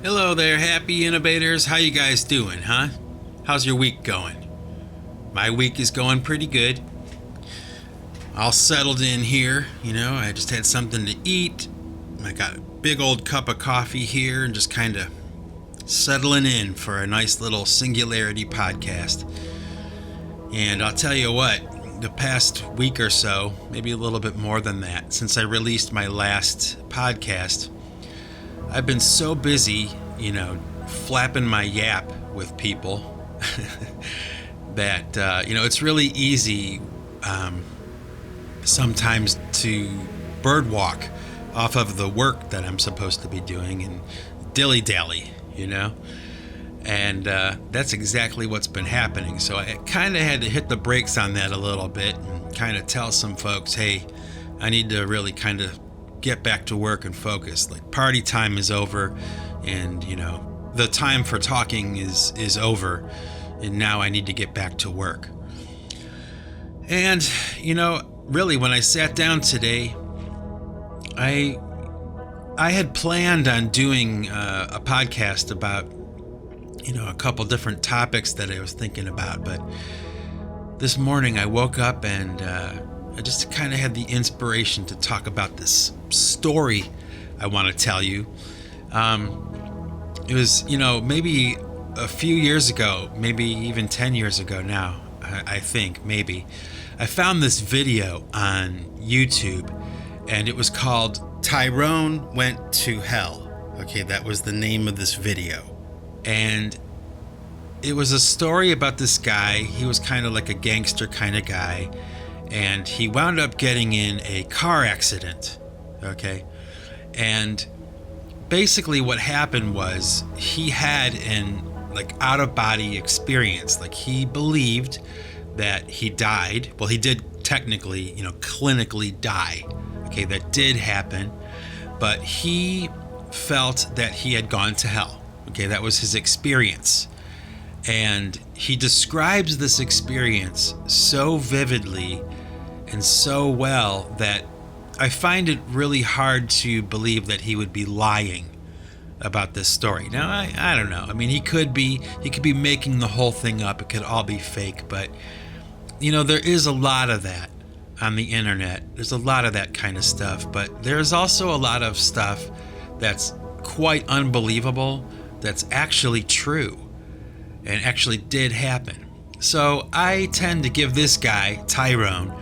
Hello there, happy innovators. How you guys doing, huh? How's your week going? My week is going pretty good. All settled in here, I just had something to eat. I got a big old cup of coffee here and just kind of settling in for a nice little Singularity Podcast. And I'll tell you what, the past week or so, maybe a little bit more than that, since I released my last podcast, I've been so busy, flapping my yap with people that, it's really easy sometimes to birdwalk off of the work that I'm supposed to be doing and dilly-dally, And that's exactly what's been happening. So I kind of had to hit the brakes on that a little bit and kind of tell some folks, hey, I need to really kind of get back to work and focus. Like, party time is over, and the time for talking is over, and now I need to get back to work. And really, when I sat down today, I had planned on doing a podcast about a couple different topics that I was thinking about, but this morning I woke up and I just kind of had the inspiration to talk about this story I want to tell you. It was, maybe a few years ago, maybe even 10 years ago now, I think, maybe. I found this video on YouTube, and it was called Tyrone Went to Hell. Okay, that was the name of this video. And it was a story about this guy. He was kind of like a gangster kind of guy, and he wound up getting in a car accident. Okay, and basically what happened was he had an out-of-body experience. Like, he believed that he died. Well, he did technically, clinically die. Okay, that did happen, but he felt that he had gone to hell. Okay, that was his experience. And he describes this experience so vividly and so well that I find it really hard to believe that he would be lying about this story. Now, I don't know. I mean, he could be making the whole thing up. It could all be fake, but there is a lot of that on the internet. There's a lot of that kind of stuff, but there's also a lot of stuff that's quite unbelievable that's actually true and actually did happen. So I tend to give this guy, Tyrone,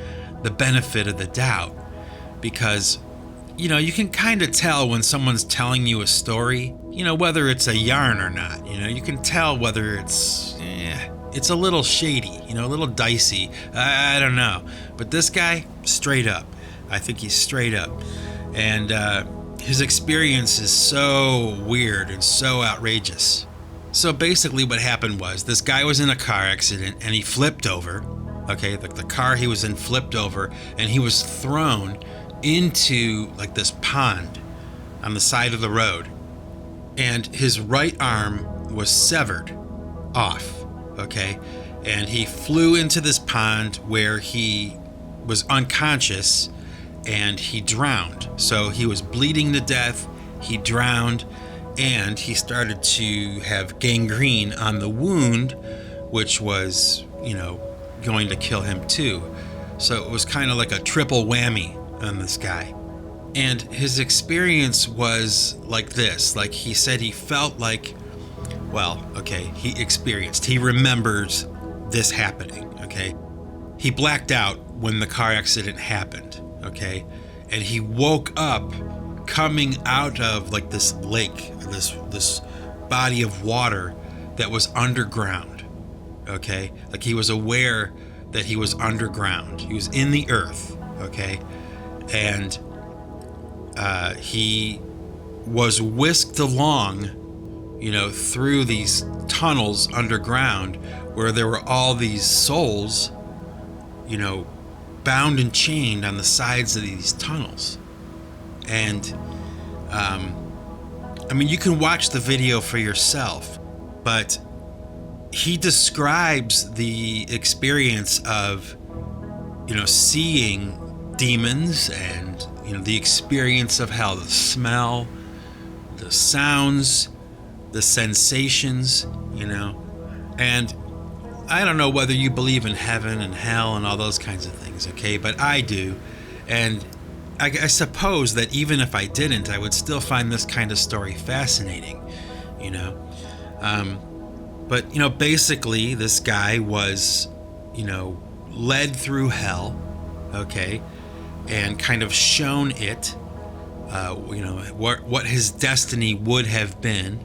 the benefit of the doubt, because you can kind of tell when someone's telling you a story, whether it's a yarn or not. You can tell whether it's a little shady, a little dicey. I don't know. But this guy, straight up. I think he's straight up. And his experience is so weird and so outrageous. So basically what happened was this guy was in a car accident and he flipped over. Okay, the car he was in flipped over, and he was thrown into this pond on the side of the road. And his right arm was severed off. Okay, and he flew into this pond where he was unconscious and he drowned. So he was bleeding to death, he drowned, and he started to have gangrene on the wound, which was, going to kill him too. So it was kind of like a triple whammy on this guy. And his experience was like this. Like, he said he felt like, he remembers this happening, okay? He blacked out when the car accident happened, okay? And he woke up coming out of this lake, this body of water that was underground, okay? Like, he was aware that he was underground. He was in the earth, okay? And he was whisked along, through these tunnels underground where there were all these souls, bound and chained on the sides of these tunnels. And, you can watch the video for yourself, but he describes the experience of, seeing demons and, the experience of hell, the smell, the sounds, the sensations, and I don't know whether you believe in heaven and hell and all those kinds of things, okay? But I do. And I suppose that even if I didn't, I would still find this kind of story fascinating, But, basically, this guy was, led through hell, okay? And kind of shown it, what his destiny would have been.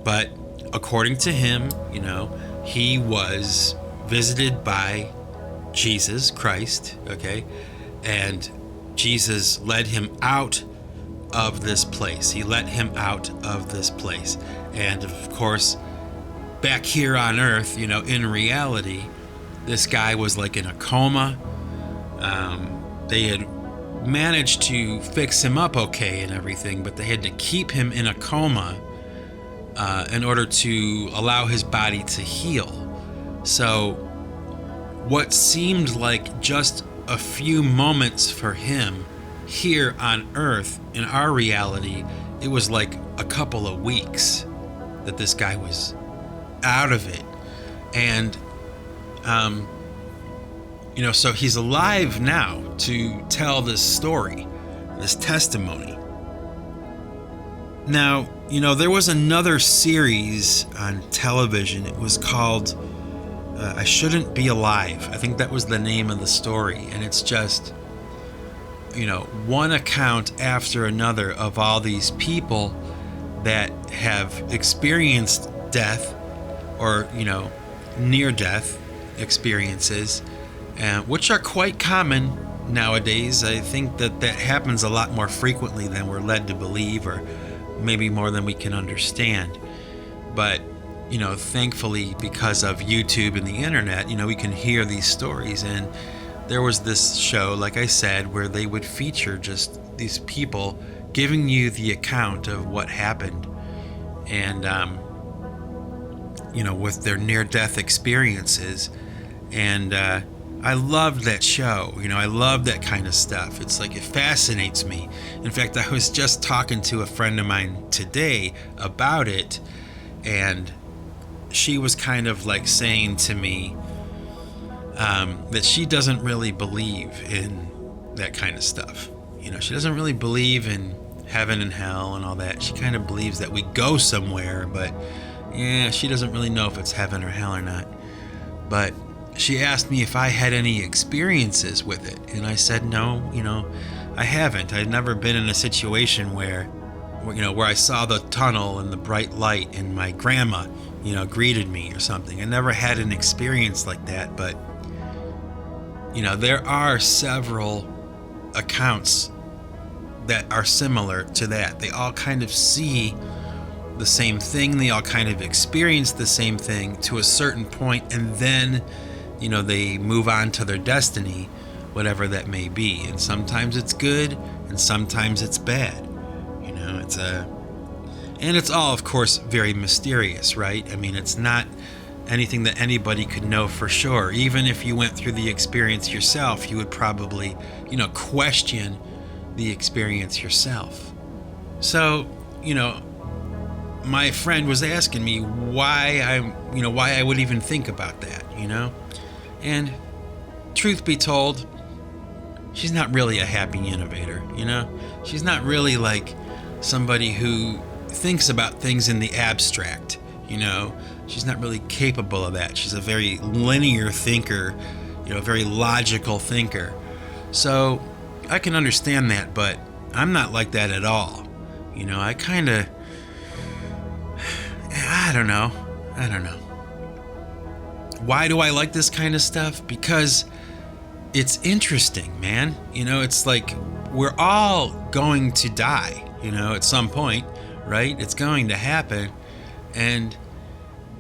But according to him, he was visited by Jesus Christ, okay? And Jesus led him out of this place. He let him out of this place. And of course, back here on earth, in reality, this guy was like in a coma. They had managed to fix him up okay and everything, but they had to keep him in a coma in order to allow his body to heal. So what seemed like just a few moments for him here on earth in our reality, it was like a couple of weeks that this guy was out of it. And so he's alive now to tell this story, this testimony. Now, there was another series on television. It was called I Shouldn't Be Alive. I think that was the name of the story. And it's just, one account after another of all these people that have experienced death or, near-death experiences, which are quite common nowadays. I think that happens a lot more frequently than we're led to believe, or maybe more than we can understand. But, thankfully, because of YouTube and the internet, we can hear these stories. And there was this show, like I said, where they would feature just these people giving you the account of what happened. And, with their near-death experiences. And I loved that show. I love that kind of stuff. It's like, it fascinates me. In fact, I was just talking to a friend of mine today about it, and she was kind of like saying to me that she doesn't really believe in that kind of stuff. She doesn't really believe in heaven and hell and all that. She kind of believes that we go somewhere, but she doesn't really know if it's heaven or hell or not. But she asked me if I had any experiences with it, and I said no, I haven't. I've never been in a situation where I saw the tunnel and the bright light and my grandma, greeted me or something. I never had an experience like that, but there are several accounts that are similar to that. They all kind of see the same thing. They all kind of experience the same thing to a certain point, and then they move on to their destiny, whatever that may be. And sometimes it's good, and sometimes it's bad. And it's all, of course, very mysterious, right? I mean, it's not anything that anybody could know for sure. Even if you went through the experience yourself, you would probably, question the experience yourself. So, my friend was asking me why I would even think about that, And truth be told, she's not really a happy innovator, She's not really like somebody who thinks about things in the abstract, She's not really capable of that. She's a very linear thinker, a very logical thinker. So I can understand that, but I'm not like that at all. I kind of, I don't know. Why do I like this kind of stuff? Because it's interesting, man. It's like we're all going to die, at some point, right? It's going to happen. And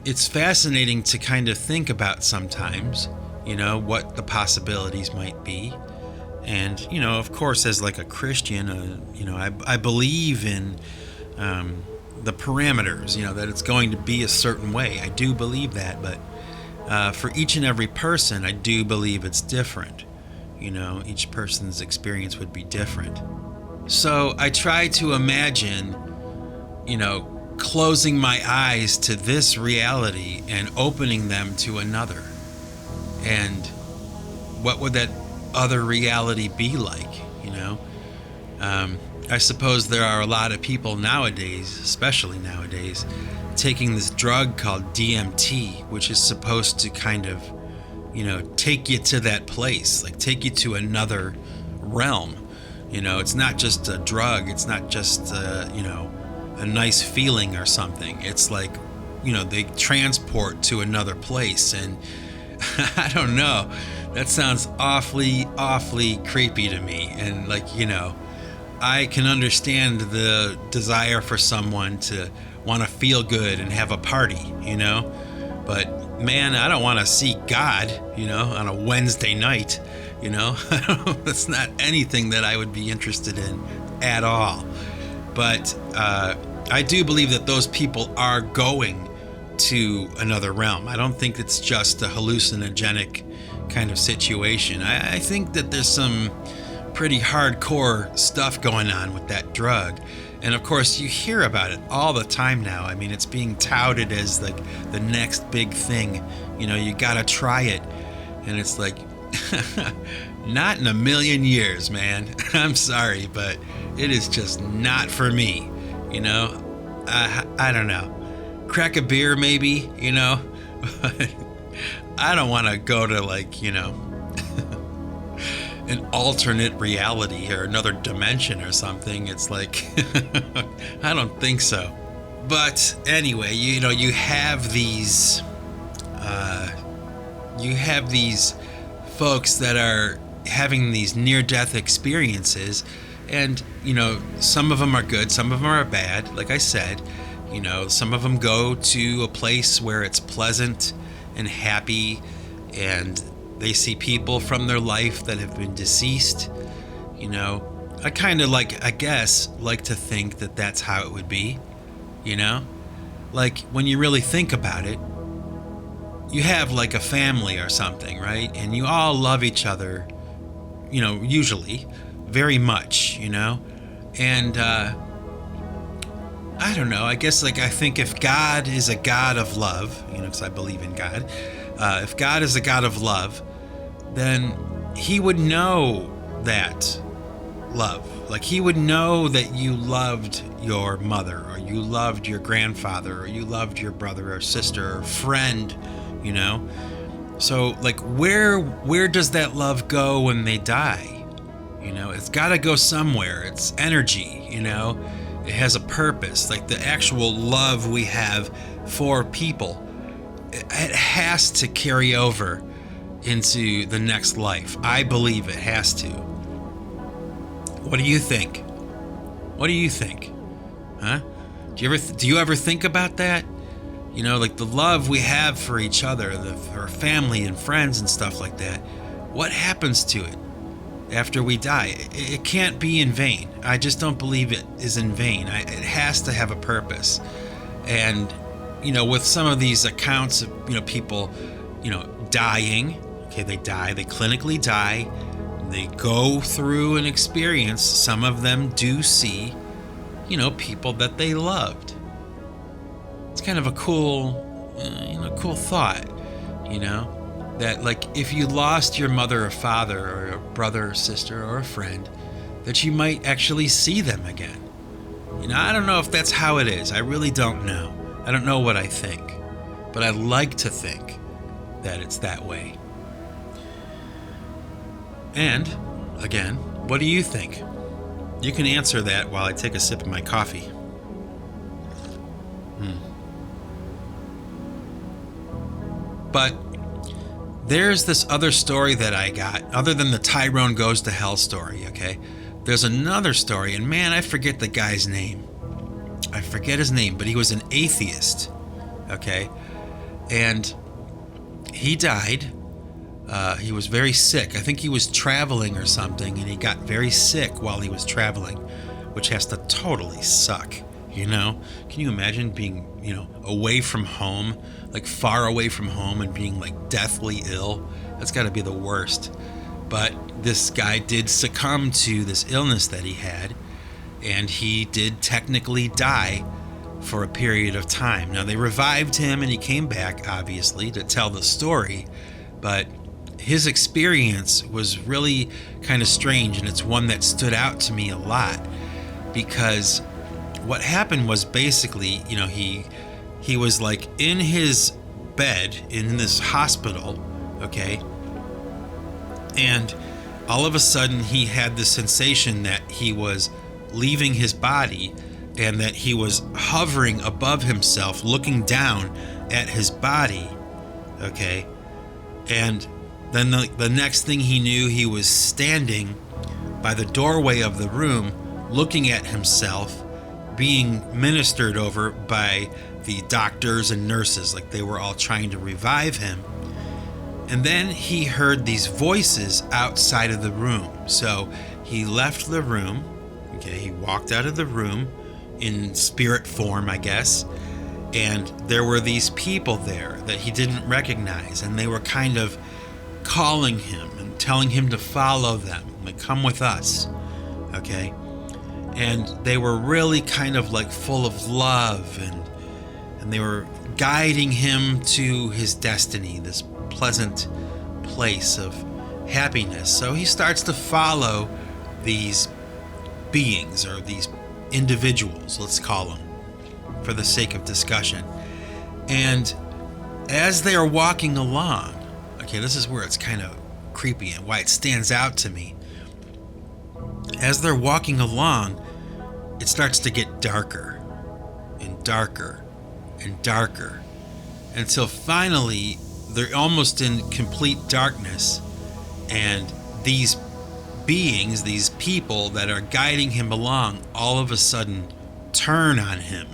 it's fascinating to kind of think about sometimes, what the possibilities might be. And, of course, as like a Christian, I believe in the parameters, that it's going to be a certain way. I do believe that, but for each and every person, I do believe it's different. Each person's experience would be different. So I try to imagine, closing my eyes to this reality and opening them to another. And what would that other reality be like, you know? I suppose there are a lot of people nowadays, especially nowadays, taking this drug called DMT, which is supposed to kind of, you know, take you to that place, like take you to another realm. You know, it's not just a drug. It's not just, you know, a nice feeling or something. It's like, you know, they transport to another place. And I don't know. That sounds awfully, awfully creepy to me. And like, you know, I can understand the desire for someone to want to feel good and have a party, you know. But man, I don't want to see God, you know, on a Wednesday night, you know. That's not anything that I would be interested in at all. But I do believe that those people are going to another realm. I don't think it's just a hallucinogenic kind of situation. I think that there's some pretty hardcore stuff going on with that drug. And of course, you hear about it all the time now. I mean, it's being touted as like the next big thing. You know, you gotta try it. And it's like, not in a million years, man. I'm sorry, but it is just not for me. You know, I don't know. Crack a beer, maybe, you know. I don't want to go to, like, you know, an alternate reality or another dimension or something. It's like, I don't think so. But anyway, you know, you have these folks that are having these near-death experiences, and, you know, some of them are good, some of them are bad. Like I said, you know, some of them go to a place where it's pleasant and happy, and they see people from their life that have been deceased. You know, I kind of like, I guess, like to think that that's how it would be, you know? Like, when you really think about it, you have like a family or something, right? And you all love each other, you know, usually very much, you know? And, I don't know, I guess, like, I think if God is a God of love, you know, because I believe in God, if God is a God of love, then he would know that love. Like, he would know that you loved your mother, or you loved your grandfather, or you loved your brother or sister or friend, you know? So, like, where does that love go when they die? You know, it's got to go somewhere. It's energy, you know? It has a purpose. Like, the actual love we have for people, it has to carry over into the next life. I believe it has to. What do you think? What do you think? Huh? Do you ever think about that? You know, like the love we have for each other, our family and friends and stuff like that. What happens to it after we die? It can't be in vain. I just don't believe it is in vain. It has to have a purpose. And, you know, with some of these accounts of, you know, people, you know, dying, okay, they die, they clinically die, they go through an experience. Some of them do see, you know, people that they loved. It's kind of a cool, cool thought, you know? That, like, if you lost your mother or father or a brother or sister or a friend, that you might actually see them again. You know, I don't know if that's how it is. I really don't know. I don't know what I think. But I like to think that it's that way. And, again, what do you think? You can answer that while I take a sip of my coffee. But there's this other story that I got, other than the Tyrone Goes to Hell story, okay? There's another story, and man, I forget the guy's name. I forget his name, but he was an atheist, okay? And he died. He was very sick. I think he was traveling or something, and he got very sick while he was traveling, which has to totally suck, you know? Can you imagine being, you know, away from home, like far away from home, and being like deathly ill? That's got to be the worst. But this guy did succumb to this illness that he had, and he did technically die for a period of time. Now, they revived him and he came back, obviously, to tell the story, but his experience was really kind of strange, and it's one that stood out to me a lot, because what happened was basically, he was like in his bed in this hospital, okay, and all of a sudden he had the sensation that he was leaving his body and that he was hovering above himself, looking down at his body, okay, and then the next thing he knew, he was standing by the doorway of the room, looking at himself, being ministered over by the doctors and nurses, like they were all trying to revive him. And then he heard these voices outside of the room. So he left the room, okay, he walked out of the room in spirit form, I guess, and there were these people there that he didn't recognize, and they were kind of calling him and telling him to follow them, like, come with us, okay? And they were really kind of like full of love, and they were guiding him to his destiny, this pleasant place of happiness. So he starts to follow these beings, or these individuals, let's call them, for the sake of discussion. And as they are walking along, okay, this is where it's kind of creepy and why it stands out to me. As they're walking along, it starts to get darker and darker and darker, until finally they're almost in complete darkness, and these beings, these people that are guiding him along, all of a sudden turn on him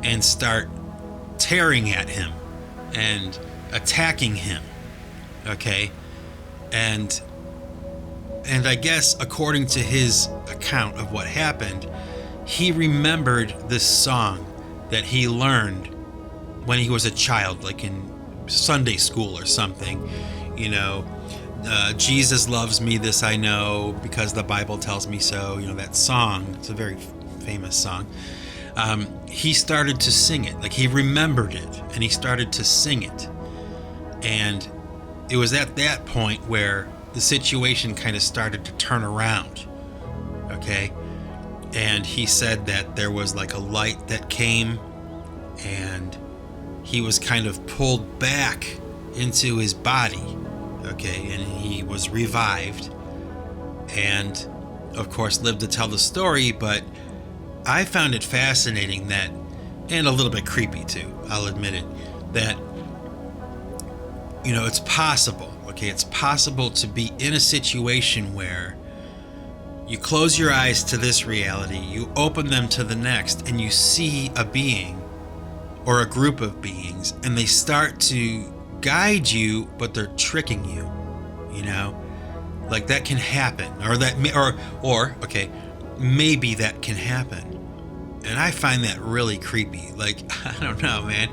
and start tearing at him and attacking him, okay? And I guess according to his account of what happened, he remembered this song that he learned when he was a child, like in Sunday school or something, Jesus loves me, this I know, because the Bible tells me so. That song, it's a very famous song. He started to sing it, like he remembered it, and he started to sing it. And it was at that point where the situation kind of started to turn around, okay? And he said that there was like a light that came, and he was kind of pulled back into his body, okay, and he was revived, and of course lived to tell the story. But I found it fascinating that, and a little bit creepy too, I'll admit it, that it's possible, okay, it's possible to be in a situation where you close your eyes to this reality, you open them to the next, and you see a being or a group of beings, and they start to guide you, but they're tricking you, like that can happen, or okay, maybe that can happen. And I find that really creepy. Like, I don't know, man.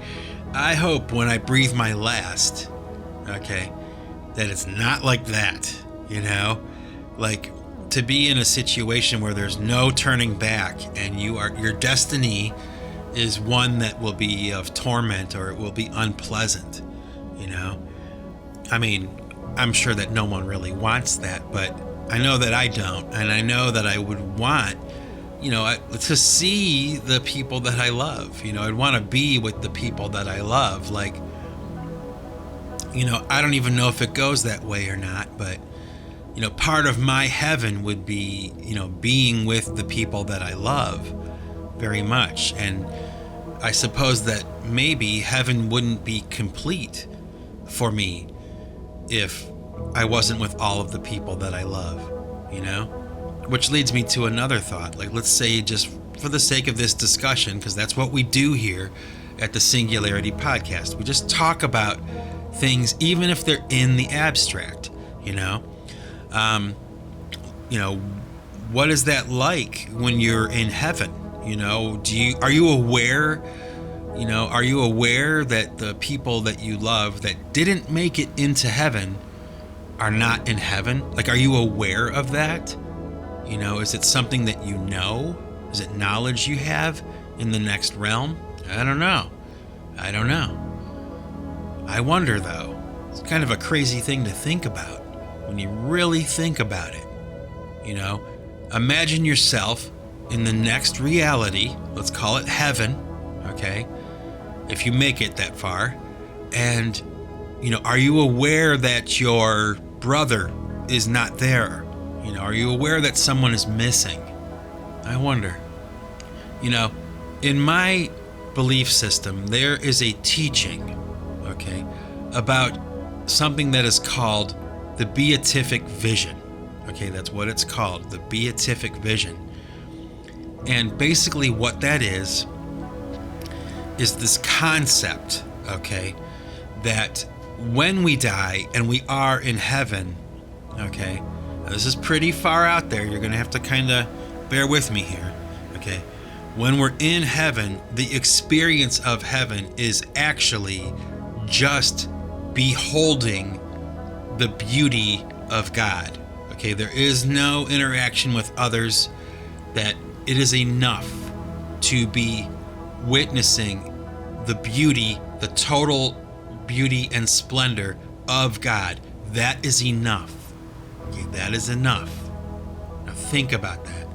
I hope when I breathe my last, okay, that it's not like that, like to be in a situation where there's no turning back, and your destiny is one that will be of torment, or it will be unpleasant, I mean, I'm sure that no one really wants that, but I know that I don't, and I know that I would want, to see the people that I love. I'd want to be with the people that I love. Like, I don't even know if it goes that way or not, but, part of my heaven would be, being with the people that I love very much. And I suppose that maybe heaven wouldn't be complete for me if I wasn't with all of the people that I love, Which leads me to another thought. Like, let's say, just for the sake of this discussion, because that's what we do here at the Singularity Podcast, we just talk about things, even if they're in the abstract, what is that like when you're in heaven? Are you aware that the people that you love that didn't make it into heaven are not in heaven? Like, are you aware of that? Is it something that you know? Is it knowledge you have? in the next realm? I don't know. I wonder, though. It's kind of a crazy thing to think about when you really think about it. Imagine yourself in the next reality. Let's call it heaven, okay? If you make it that far. And, are you aware that your brother is not there? Are you aware that someone is missing? I wonder. In my belief system, there is a teaching, okay, about something that is called the beatific vision. Okay, that's what it's called, the beatific vision. And basically what that is this concept, okay, that when we die and we are in heaven, okay, now this is pretty far out there. You're going to have to kind of bear with me here, okay? When we're in heaven, the experience of heaven is actually just beholding the beauty of God. Okay, there is no interaction with others, that it is enough to be witnessing the beauty, the total beauty and splendor of God. That is enough. Okay, that is enough. Now think about that.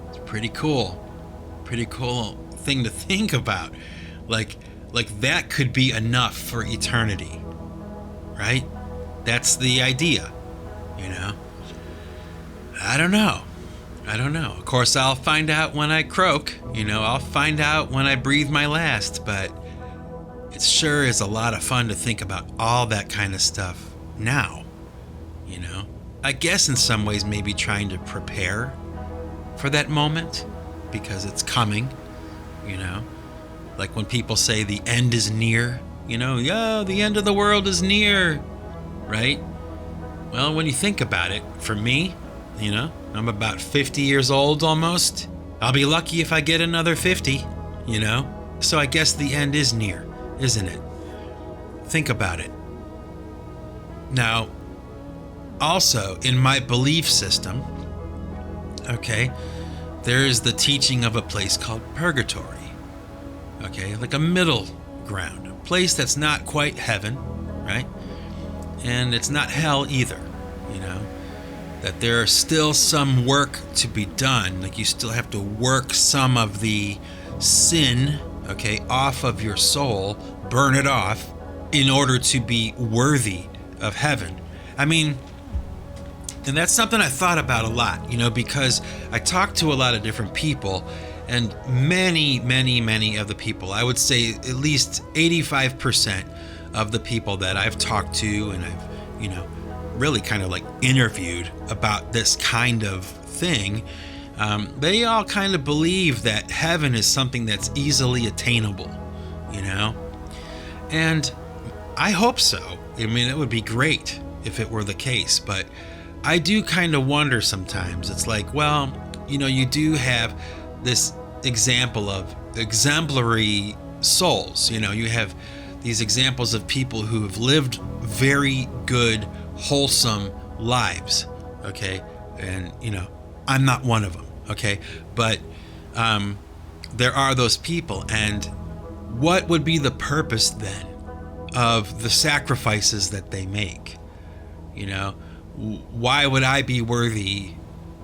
It's pretty cool. Pretty cool thing to think about. Like that could be enough for eternity, right? That's the idea, I don't know. Of course, I'll find out when I croak, I'll find out when I breathe my last, but it sure is a lot of fun to think about all that kind of stuff now, I guess in some ways maybe trying to prepare for that moment because it's coming, like when people say the end is near, the end of the world is near, right? Well, when you think about it, for me, I'm about 50 years old almost. I'll be lucky if I get another 50, So I guess the end is near, isn't it? Think about it. Now, also in my belief system, okay, there is the teaching of a place called purgatory. Okay, like a middle ground, a place that's not quite heaven, right? And it's not hell either, that there is still some work to be done. Like you still have to work some of the sin, okay, off of your soul, burn it off in order to be worthy of heaven. I mean, and that's something I thought about a lot, because I talked to a lot of different people, and many of the people, I would say at least 85% of the people that I've talked to and I've, really kind of like interviewed about this kind of thing, they all kind of believe that heaven is something that's easily attainable, and I hope so. I mean, it would be great if it were the case, but I do kind of wonder sometimes. It's like, well, you do have this example of exemplary souls. You have these examples of people who have lived very good, wholesome lives, okay? And, I'm not one of them, okay? But there are those people, and what would be the purpose then of the sacrifices that they make? Why would I be worthy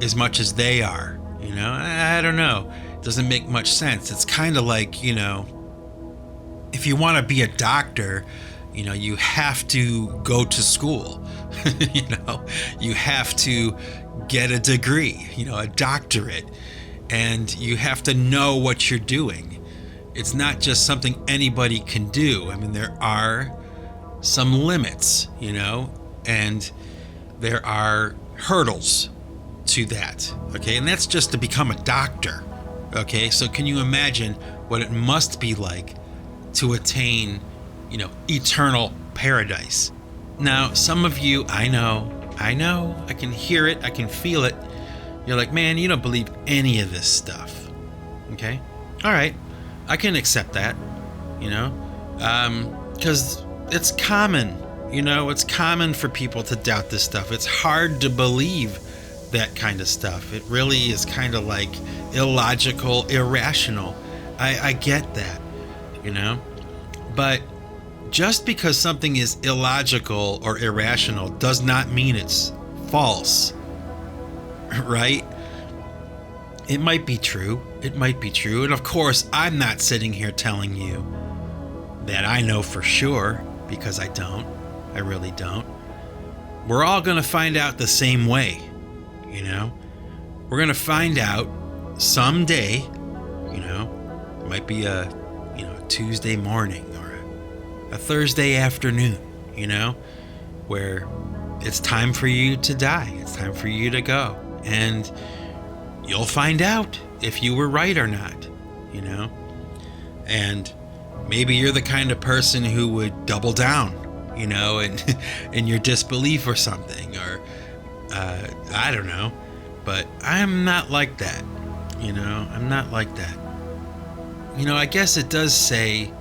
as much as they are? I don't know. It doesn't make much sense. It's kind of like, if you want to be a doctor, you have to go to school. You have to get a degree, a doctorate, and you have to know what you're doing. It's not just something anybody can do. I mean, there are some limits, and there are hurdles to that, okay? And that's just to become a doctor, okay? So can you imagine what it must be like to attain, eternal paradise? Now, some of you, I know, I can hear it, I can feel it. You're like, man, you don't believe any of this stuff, okay? All right, I can accept that, because it's common, it's common for people to doubt this stuff. It's hard to believe that kind of stuff. It really is kind of like illogical, irrational I get that, you know? But just because something is illogical or irrational does not mean it's false, right? It might be true. It might be true. And of course, I'm not sitting here telling you that I know for sure, because I don't. I really don't. We're all going to find out the same way, you know? We're going to find out someday, you know, it might be a Tuesday morning or a Thursday afternoon, you know, where it's time for you to die. It's time for you to go. And you'll find out if you were right or not, you know? And maybe you're the kind of person who would double down, you know, in your disbelief or something, or I don't know. But I'm not like that, you know? I'm not like that. You know, I guess it does say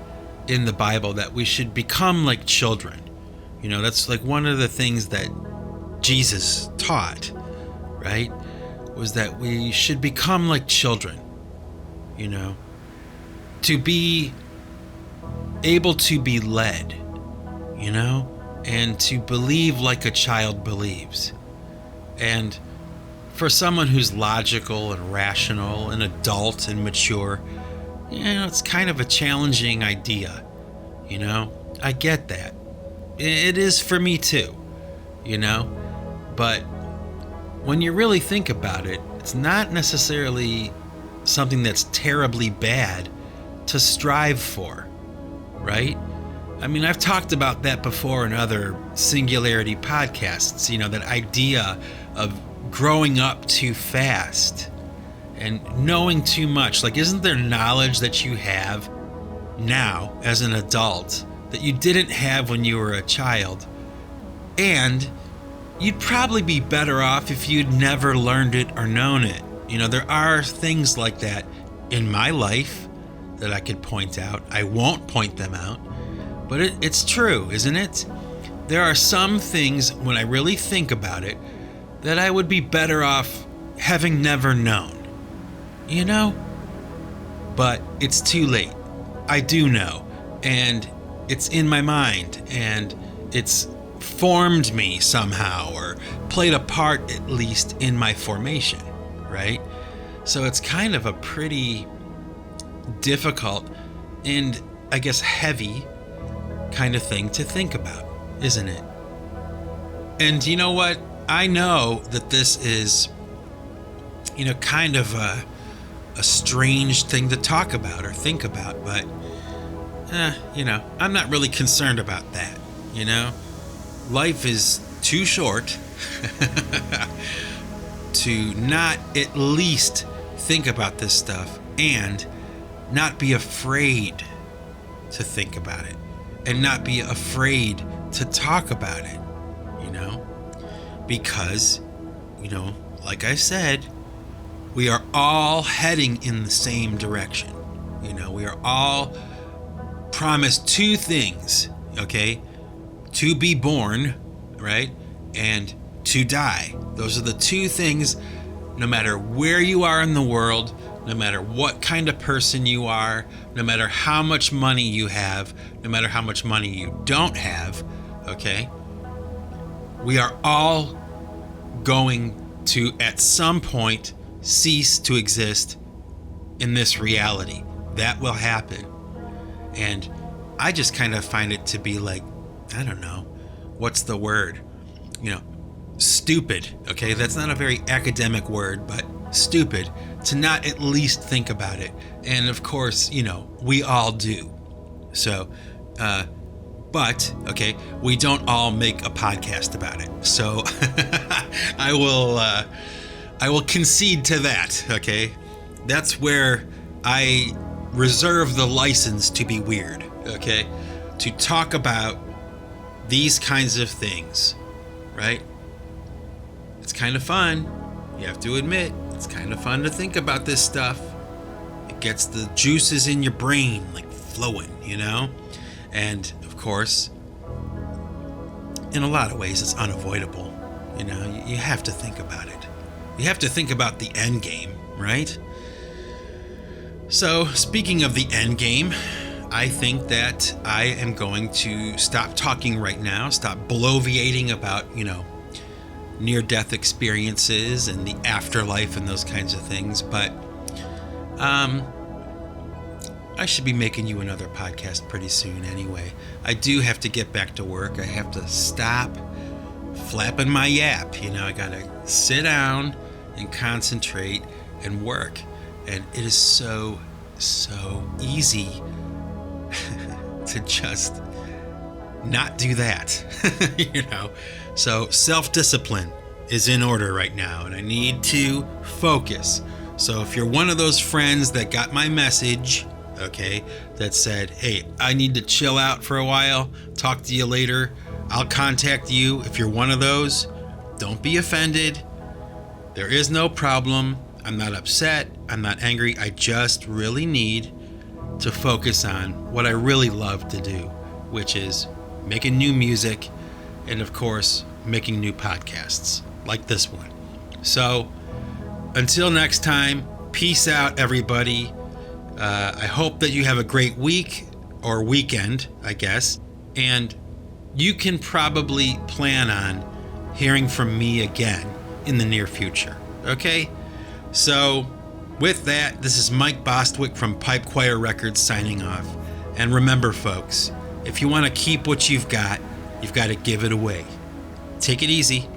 in the Bible that we should become like children. You know, that's like one of the things that Jesus taught, right? Was that we should become like children, you know, to be able to be led, you know, and to believe like a child believes. And for someone who's logical and rational and adult and mature, you know, it's kind of a challenging idea, you know. I get that. It is for me too, you know. But when you really think about it, it's not necessarily something that's terribly bad to strive for, right? I mean, I've talked about that before in other Singularity podcasts, you know, that idea of growing up too fast and knowing too much. Like, isn't there knowledge that you have now as an adult that you didn't have when you were a child? And you'd probably be better off if you'd never learned it or known it. You know, there are things like that in my life that I could point out. I won't point them out, but it's true, isn't it? There are some things, when I really think about it, that I would be better off having never known, you know? But it's too late. I do know, and it's in my mind, and it's formed me somehow, or played a part at least in my formation, right? So it's kind of a pretty difficult and I guess heavy kind of thing to think about, isn't it? And you know what? I know that this is, you know, kind of a strange thing to talk about or think about, but you know, I'm not really concerned about that, you know? Life is too short to not at least think about this stuff and not be afraid to think about it and not be afraid to talk about it, you know? Because, you know, like I said, we are all heading in the same direction. You know, we are all promised two things, okay? To be born, right? And to die. Those are the two things, no matter where you are in the world, no matter what kind of person you are, no matter how much money you have, no matter how much money you don't have, okay? We are all going to, at some point, cease to exist in this reality. That will happen. And I just kind of find it to be like, I don't know, what's the word? You know, stupid, okay? That's not a very academic word, but stupid to not at least think about it. And of course, you know, we all do. So, but, okay, we don't all make a podcast about it. So I will concede to that, okay? That's where I reserve the license to be weird, okay? To talk about these kinds of things, right? It's kind of fun. You have to admit, it's kind of fun to think about this stuff. It gets the juices in your brain like flowing, you know? And of course, in a lot of ways, it's unavoidable. You know, you have to think about it. You have to think about the end game, right? So, speaking of the end game, I think that I am going to stop talking right now, stop bloviating about, near-death experiences and the afterlife and those kinds of things. But I should be making you another podcast pretty soon anyway. I do have to get back to work. I have to stop flapping my yap. I gotta sit down and concentrate and work. And it is so easy to just not do that, So self-discipline is in order right now, and I need to focus. So if you're one of those friends that got my message, okay, that said, hey, I need to chill out for a while, talk to you later, I'll contact you. If you're one of those, don't be offended. There is no problem. I'm not upset. I'm not angry. I just really need to focus on what I really love to do, which is making new music and, of course, making new podcasts like this one. So until next time, peace out, everybody. I hope that you have a great week or weekend, I guess. And you can probably plan on hearing from me again in the near future. Okay? So with that, this is Mike Bostwick from Pipe Choir Records signing off. And remember, folks, if you want to keep what you've got to give it away. Take it easy.